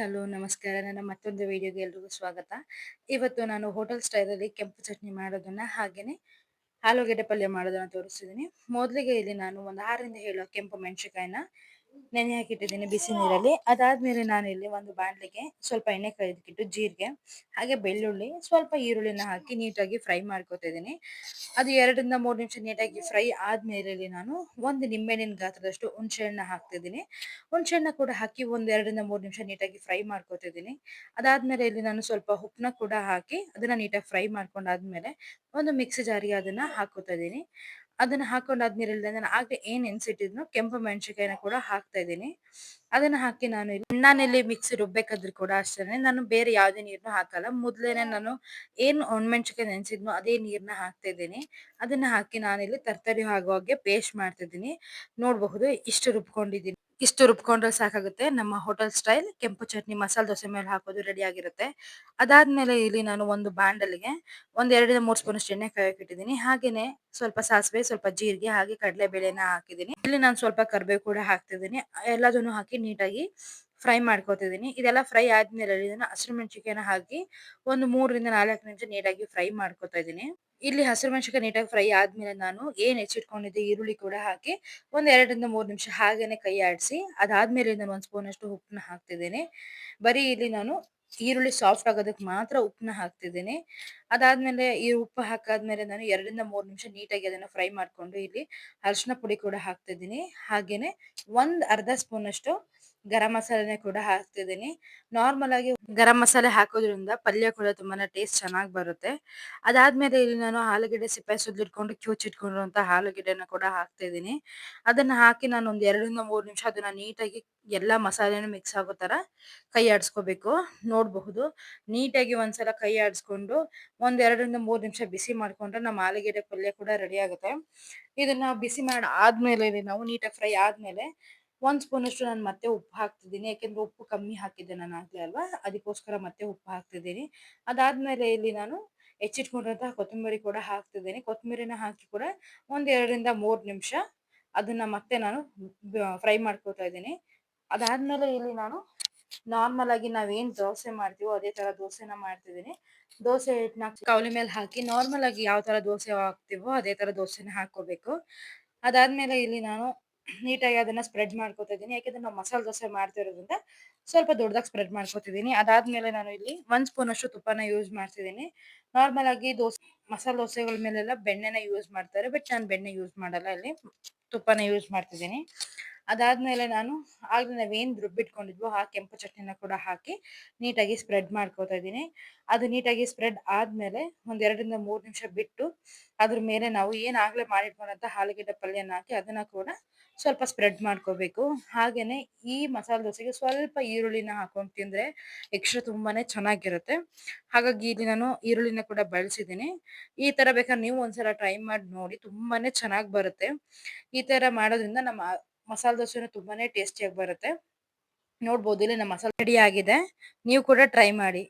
Hello ನಮಸ್ಕಾರ. ನನ್ನ ಮತ್ತೊಂದು ವಿಡಿಯೋಗೆ ಎಲ್ರಿಗೂ ಸ್ವಾಗತ. ಇವತ್ತು ನಾನು ಹೋಟೆಲ್ ಸ್ಟೈಲಲ್ಲಿ ಕೆಂಪು ಚಟ್ನಿ ಮಾಡೋದನ್ನ ಹಾಗೇನೆ ಆಲೂಗೆಡ್ಡೆ ಪಲ್ಯ ಮಾಡೋದನ್ನ ತೋರಿಸ್ತಿದ್ದೀನಿ. ಮೊದಲಿಗೆ ಇಲ್ಲಿ ನಾನು ಒಂದು 6ರಿಂದ 7 ಕೆಂಪು ಮೆಣಸಿನಕಾಯಿನ ನೆನೆ ಹಾಕಿಟ್ಟಿದ್ದೀನಿ ಬಿಸಿ ನೀರಲ್ಲಿ. ಅದಾದ್ಮೇಲೆ ನಾನು ಇಲ್ಲಿ ಒಂದು ಬಾಣಲೆಗೆ ಸ್ವಲ್ಪ ಎಣ್ಣೆ ಕಾಯೋದಕ್ಕಿಟ್ಟು ಜೀರಿಗೆ ಹಾಗೆ ಬೆಳ್ಳುಳ್ಳಿ ಸ್ವಲ್ಪ ಈರುಳ್ಳಿನ ಹಾಕಿ ನೀಟಾಗಿ ಫ್ರೈ ಮಾಡ್ಕೊತಾ ಇದ್ದೀನಿ. ಅದು 2ರಿಂದ 3 ನಿಮಿಷ ನೀಟಾಗಿ ಫ್ರೈ ಆದ್ಮೇಲೆ ಇಲ್ಲಿ ನಾನು ಒಂದು ನಿಂಬೆಹಣ್ಣಿನ ಗಾತ್ರದಷ್ಟು ಹುಣಸೆಹಣ್ಣ ಹಾಕ್ತಿದ್ದೀನಿ. ಹುಣಸೆಹಣ್ಣ ಕೂಡ ಹಾಕಿ ಒಂದ್ 2ರಿಂದ 3 ನಿಮಿಷ ನೀಟಾಗಿ ಫ್ರೈ ಮಾಡ್ಕೊತಿದ್ದೀನಿ. ಅದಾದ್ಮೇಲೆ ಇಲ್ಲಿ ನಾನು ಸ್ವಲ್ಪ ಉಪ್ಪನ್ನ ಕೂಡ ಹಾಕಿ ಅದನ್ನ ನೀಟಾಗಿ ಫ್ರೈ ಮಾಡ್ಕೊಂಡಾದ್ಮೇಲೆ ಒಂದು ಮಿಕ್ಸಿ ಜಾರಿಗೆ ಅದನ್ನ ಹಾಕೋತಾ ಇದ್ದೀನಿ. ಅದನ್ನ ಹಾಕೊಂಡಾದ್ಮೇಲೆ ನಾನು ಆಗ್ಲೇ ಏನ್ ನೆನ್ಸಿಟ್ಟಿದ್ನೋ ಕೆಂಪು ಮೆಣಸಿನಕಾಯಿನ ಕೂಡ ಹಾಕ್ತಾ ಇದ್ದೀನಿ. ಅದನ್ನ ಹಾಕಿ ನಾನಿಲ್ಲಿ ಮಿಕ್ಸಿ ರುಬ್ಬೇಕಾದ್ರು ಕೂಡ ಅಷ್ಟೇನೆ ನಾನು ಬೇರೆ ಯಾವುದೇ ನೀರನ್ನು ಹಾಕಲ್ಲ. ಮೊದ್ಲೇನೆ ನಾನು ಏನು ಒಣಮೆಣಸಿನಕಾಯಿ ನೆನ್ಸಿದ್ನೋ ಅದೇ ನೀರನ್ನ ಹಾಕ್ತಾ ಇದ್ದೀನಿ. ಅದನ್ನ ಹಾಕಿ ನಾನಿಲ್ಲಿ ತರ್ತರಿ ಆಗೋ ಹಾಗೆ ಪೇಸ್ಟ್ ಮಾಡ್ತಿದ್ದೀನಿ. ನೋಡಬಹುದು ಇಷ್ಟು ರುಬ್ಕೊಂಡ್ರೆ ಸಾಕಾಗುತ್ತೆ. ನಮ್ಮ ಹೋಟೆಲ್ ಸ್ಟೈಲ್ ಕೆಂಪು ಚಟ್ನಿ ಮಸಾಲೆ ದೋಸೆ ಮೇಲೆ ಹಾಕೋದು ರೆಡಿ ಆಗಿರುತ್ತೆ. ಅದಾದ್ಮೇಲೆ ಇಲ್ಲಿ ನಾನು ಒಂದು ಬಾಂಡಲಿಗೆ ಒಂದ್ 2ರಿಂದ 3 ಸ್ಪೂನ್ ಅಷ್ಟು ಎಣ್ಣೆ ಕಾಯಕ್ಕೆ ಇಟ್ಟಿದ್ದೀನಿ. ಹಾಗೇನೆ ಸ್ವಲ್ಪ ಸಾಸಿವೆ, ಸ್ವಲ್ಪ ಜೀರಿಗೆ ಹಾಗೆ ಕಡಲೆ ಬೇಳೆನ ಹಾಕಿದ್ದೀನಿ. ಇಲ್ಲಿ ನಾನು ಸ್ವಲ್ಪ ಕರಿಬೇವು ಕೂಡ ಹಾಕ್ತಿದ್ದೀನಿ. ಎಲ್ಲದನ್ನು ಹಾಕಿ ನೀಟಾಗಿ ಫ್ರೈ ಮಾಡ್ಕೊತಿದ್ದೀನಿ. ಇದೆಲ್ಲ ಫ್ರೈ ಆದ್ಮೇಲೆ ಇದನ್ನ ಹಸಿರುಮೆಣಸಿನಕಾಯಿನ ಹಾಕಿ ಒಂದು 3ರಿಂದ 4 ನಿಮಿಷ ನೀಟಾಗಿ ಫ್ರೈ ಮಾಡ್ಕೊತಾ ಇದ್ದೀನಿ. ಇಲ್ಲಿ ಹಸಿರುಮೆಣಸಿನಕಾಯಿ ನೀಟಾಗಿ ಫ್ರೈ ಆದ್ಮೇಲೆ ನಾನು ಏನ್ ಹೆಚ್ಚಿಟ್ಕೊಂಡಿದ್ದೆ ಈರುಳ್ಳಿ ಕೂಡ ಹಾಕಿ ಒಂದ್ 2ರಿಂದ 3 ನಿಮಿಷ ಹಾಗೇನೆ ಕೈ ಆಡಿಸಿ ಅದಾದ್ಮೇಲೆ ನಾನು ಒಂದ್ ಸ್ಪೂನ್ ಅಷ್ಟು ಉಪ್ಪನ್ನ ಹಾಕ್ತಿದ್ದೀನಿ. ಬರೀ ಇಲ್ಲಿ ನಾನು ಈರುಳ್ಳಿ ಸಾಫ್ಟ್ ಆಗೋದಕ್ಕೆ ಮಾತ್ರ ಉಪ್ಪನ್ನ ಹಾಕ್ತಿದ್ದೀನಿ. ಅದಾದ್ಮೇಲೆ ಈ ಉಪ್ಪು ಹಾಕಾದ್ಮೇಲೆ ನಾನು 2ರಿಂದ 3 ನಿಮಿಷ ನೀಟಾಗಿ ಅದನ್ನ ಫ್ರೈ ಮಾಡ್ಕೊಂಡು ಇಲ್ಲಿ ಅರಿಶಿನ ಪುಡಿ ಕೂಡ ಹಾಕ್ತಿದ್ದೀನಿ. ಹಾಗೇನೆ ಒಂದ್ ಅರ್ಧ ಸ್ಪೂನ್ ಅಷ್ಟು ಗರಂ ಮಸಾಲೆನೆ ಕೂಡ ಹಾಕ್ತಿದ್ದೀನಿ. ನಾರ್ಮಲ್ ಆಗಿ ಗರಂ ಮಸಾಲೆ ಹಾಕೋದ್ರಿಂದ ಪಲ್ಯ ಕೂಡ ತುಂಬಾನೇ ಟೇಸ್ಟ್ ಚೆನ್ನಾಗಿ ಬರುತ್ತೆ. ಅದಾದ್ಮೇಲೆ ಇಲ್ಲಿ ನಾನು ಆಲೂಗೆಡ್ಡೆ ಸಿಪ್ಪೆ ಸುಲಿದಿಟ್ಕೊಂಡು ಕ್ಯೂಚಿಟ್ಕೊಂಡಿರುವಂತ ಆಲೂಗೆಡ್ಡೆನ ಕೂಡ ಹಾಕ್ತಾ ಇದ್ದೀನಿ. ಅದನ್ನ ಹಾಕಿ ನಾನು ಒಂದ್ 2ರಿಂದ 3 ನಿಮಿಷ ಅದನ್ನ ನೀಟಾಗಿ ಎಲ್ಲಾ ಮಸಾಲೆನೂ ಮಿಕ್ಸ್ ಆಗೋ ತರ ಕೈ ಆಡಿಸ್ಕೋಬೇಕು. ನೋಡಬಹುದು ನೀಟಾಗಿ ಒಂದ್ಸಲ ಕೈ ಆಡಿಸ್ಕೊಂಡು ಒಂದ್ 2ರಿಂದ 3 ನಿಮಿಷ ಬಿಸಿ ಮಾಡ್ಕೊಂಡ್ರೆ ನಮ್ಮ ಆಲೂಗೆಡ್ಡೆ ಪಲ್ಯ ಕೂಡ ರೆಡಿ ಆಗುತ್ತೆ. ಇದನ್ನ ಬಿಸಿ ಮಾಡಿ ಆದ್ಮೇಲೆ ನಾವು ನೀಟಾಗಿ ಫ್ರೈ ಆದ್ಮೇಲೆ ಒಂದ್ ಸ್ಪೂನ್ ಅಷ್ಟು ನಾನು ಮತ್ತೆ ಉಪ್ಪು ಹಾಕ್ತಿದ್ದೀನಿ. ಯಾಕೆಂದ್ರೆ ಉಪ್ಪು ಕಮ್ಮಿ ಹಾಕಿದ್ದೆ ನಾನು ಆಗ್ಲೇ ಅಲ್ವಾ, ಅದಕ್ಕೋಸ್ಕರ ಮತ್ತೆ ಉಪ್ಪು ಹಾಕ್ತಿದ್ದೀನಿ. ಅದಾದ್ಮೇಲೆ ಇಲ್ಲಿ ನಾನು ಹೆಚ್ಚಿಟ್ಕೊಂಡಿರುವಂತಹ ಕೊತ್ತಂಬರಿ ಕೂಡ ಹಾಕ್ತಿದ್ದೀನಿ. ಕೊತ್ತಂಬರಿನ ಹಾಕಿ ಕೂಡ ಒಂದ್ 2ರಿಂದ 3 ನಿಮಿಷ ಅದನ್ನ ಮತ್ತೆ ನಾನು ಫ್ರೈ ಮಾಡ್ಕೊತಾ ಇದ್ದೀನಿ. ಅದಾದ್ಮೇಲೆ ಇಲ್ಲಿ ನಾನು ನಾರ್ಮಲ್ ಆಗಿ ನಾವೇನ್ ದೋಸೆ ಮಾಡ್ತೀವೋ ಅದೇ ತರ ದೋಸೆನ ಮಾಡ್ತಿದ್ದೀನಿ. ದೋಸೆ ಹಿಟ್ಟನ್ನ ಕವಲಿ ಮೇಲೆ ಹಾಕಿ ನಾರ್ಮಲ್ ಆಗಿ ಯಾವ ತರ ದೋಸೆ ಹಾಕ್ತಿವೋ ಅದೇ ತರ ದೋಸೆನ ಹಾಕೋಬೇಕು. ಅದಾದ್ಮೇಲೆ ಇಲ್ಲಿ ನಾನು ನೀಟಾಗಿ ಅದನ್ನ ಸ್ಪ್ರೆಡ್ ಮಾಡ್ಕೊತಾ ಇದ್ದೀನಿ. ಯಾಕಂದ್ರೆ ನಾವು ಮಸಾಲೆ ದೋಸೆ ಮಾಡ್ತಿರೋದ್ರಿಂದ ಸ್ವಲ್ಪ ದೊಡ್ಡದಾಗಿ ಸ್ಪ್ರೆಡ್ ಮಾಡ್ಕೊತಿದ್ದೀನಿ. ಅದಾದ್ಮೇಲೆ ನಾನು ಇಲ್ಲಿ ಒಂದ್ ಸ್ಪೂನ್ ಅಷ್ಟು ತುಪ್ಪನ ಯೂಸ್ ಮಾಡ್ತಿದ್ದೀನಿ. ನಾರ್ಮಲ್ ಆಗಿ ಮಸಾಲೆ ದೋಸೆಗಳ ಮೇಲೆಲ್ಲ ಬೆಣ್ಣೆನ ಯೂಸ್ ಮಾಡ್ತಾರೆ. ಬಟ್ ನಾನು ಬೆಣ್ಣೆ ಯೂಸ್ ಮಾಡಲ್ಲ, ಇಲ್ಲಿ ತುಪ್ಪನ ಯೂಸ್ ಮಾಡ್ತಿದ್ದೀನಿ. ಅದಾದ್ಮೇಲೆ ನಾನು ಆಗ್ಲೇ ನಾವೇನ್ ರುಬ್ಬಿಟ್ಕೊಂಡಿದ್ವೋ ಆ ಕೆಂಪು ಚಟ್ನಿನ ಕೂಡ ಹಾಕಿ ನೀಟಾಗಿ ಸ್ಪ್ರೆಡ್ ಮಾಡ್ಕೊತಾ ಇದ್ದೀನಿ. ಅದು ನೀಟಾಗಿ ಸ್ಪ್ರೆಡ್ ಆದ್ಮೇಲೆ ಒಂದ್ 2ರಿಂದ 3 ನಿಮಿಷ ಬಿಟ್ಟು ಅದ್ರ ಮೇಲೆ ನಾವು ಏನ್ ಆಗ್ಲೇ ಮಾಡಿಟ್ಕೊಂಡಂತ ಆಲೂಗೆಡ್ಡೆ ಪಲ್ಯನ ಹಾಕಿ ಅದನ್ನ ಕೂಡ ಸ್ವಲ್ಪ ಸ್ಪ್ರೆಡ್ ಮಾಡ್ಕೋಬೇಕು. ಹಾಗೇನೆ ಈ ಮಸಾಲೆ ದೋಸೆಗೆ ಸ್ವಲ್ಪ ಈರುಳ್ಳಿನ ಹಾಕೊಂಡು ತಿಂದ್ರೆ ಎಕ್ಸ್ಟ್ರಾ ತುಂಬಾನೇ ಚೆನ್ನಾಗಿರುತ್ತೆ. ಹಾಗಾಗಿ ಇಲ್ಲಿ ನಾನು ಈರುಳ್ಳಿನ ಕೂಡ ಬಳಸಿದ್ದೀನಿ. ಈ ತರ ಬೇಕಾದ್ರೆ ನೀವು ಒಂದ್ಸಲ ಟ್ರೈ ಮಾಡಿ ನೋಡಿ, ತುಂಬಾನೇ ಚೆನ್ನಾಗಿ ಬರುತ್ತೆ. ಈ ತರ ಮಾಡೋದ್ರಿಂದ ನಮ್ಮ ಮಸಾಲೆ ದೋಸೆನೂ ತುಂಬಾನೇ ಟೇಸ್ಟಿಯಾಗಿ ಬರುತ್ತೆ. ನೋಡ್ಬೋದು ಇಲ್ಲಿ ನಮ್ಮ ಮಸಾಲೆ ರೆಡಿ ಆಗಿದೆ. ನೀವು ಕೂಡ ಟ್ರೈ ಮಾಡಿ.